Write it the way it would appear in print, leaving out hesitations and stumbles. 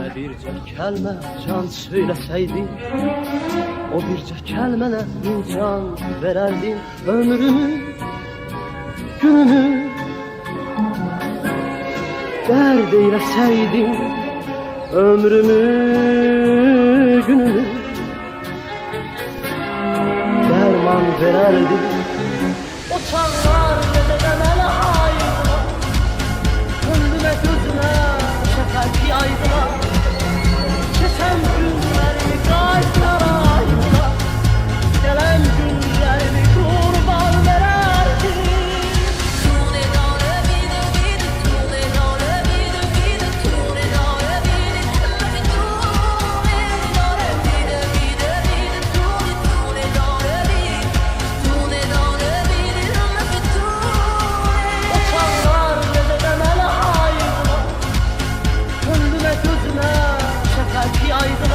Mənə bircə kəlmə can söylesəydin, o bircə kəlmənə min can verərdin. Ömrümü, günümü dərd eyləsəydin, ömrümü, günümü dərman verərdin. O çağlar gecədə mənə ayırdılar, ömrümə gözümə şəfəq yaydılar. Keçən günlərimi qayıtlara ayırdılar, gələn günlərimi qurban verərdim. Tourner dans le vide, vide, tourner dans le vide, vide, tourner dans le vide, tourner dans le vide, vide, vide, tourner dans le vide, tourner dans le vide, on m'a fait tourner. O çağlar gecədə mənə ayırdılar, ömrümə gözümə şəfəq yaydılar.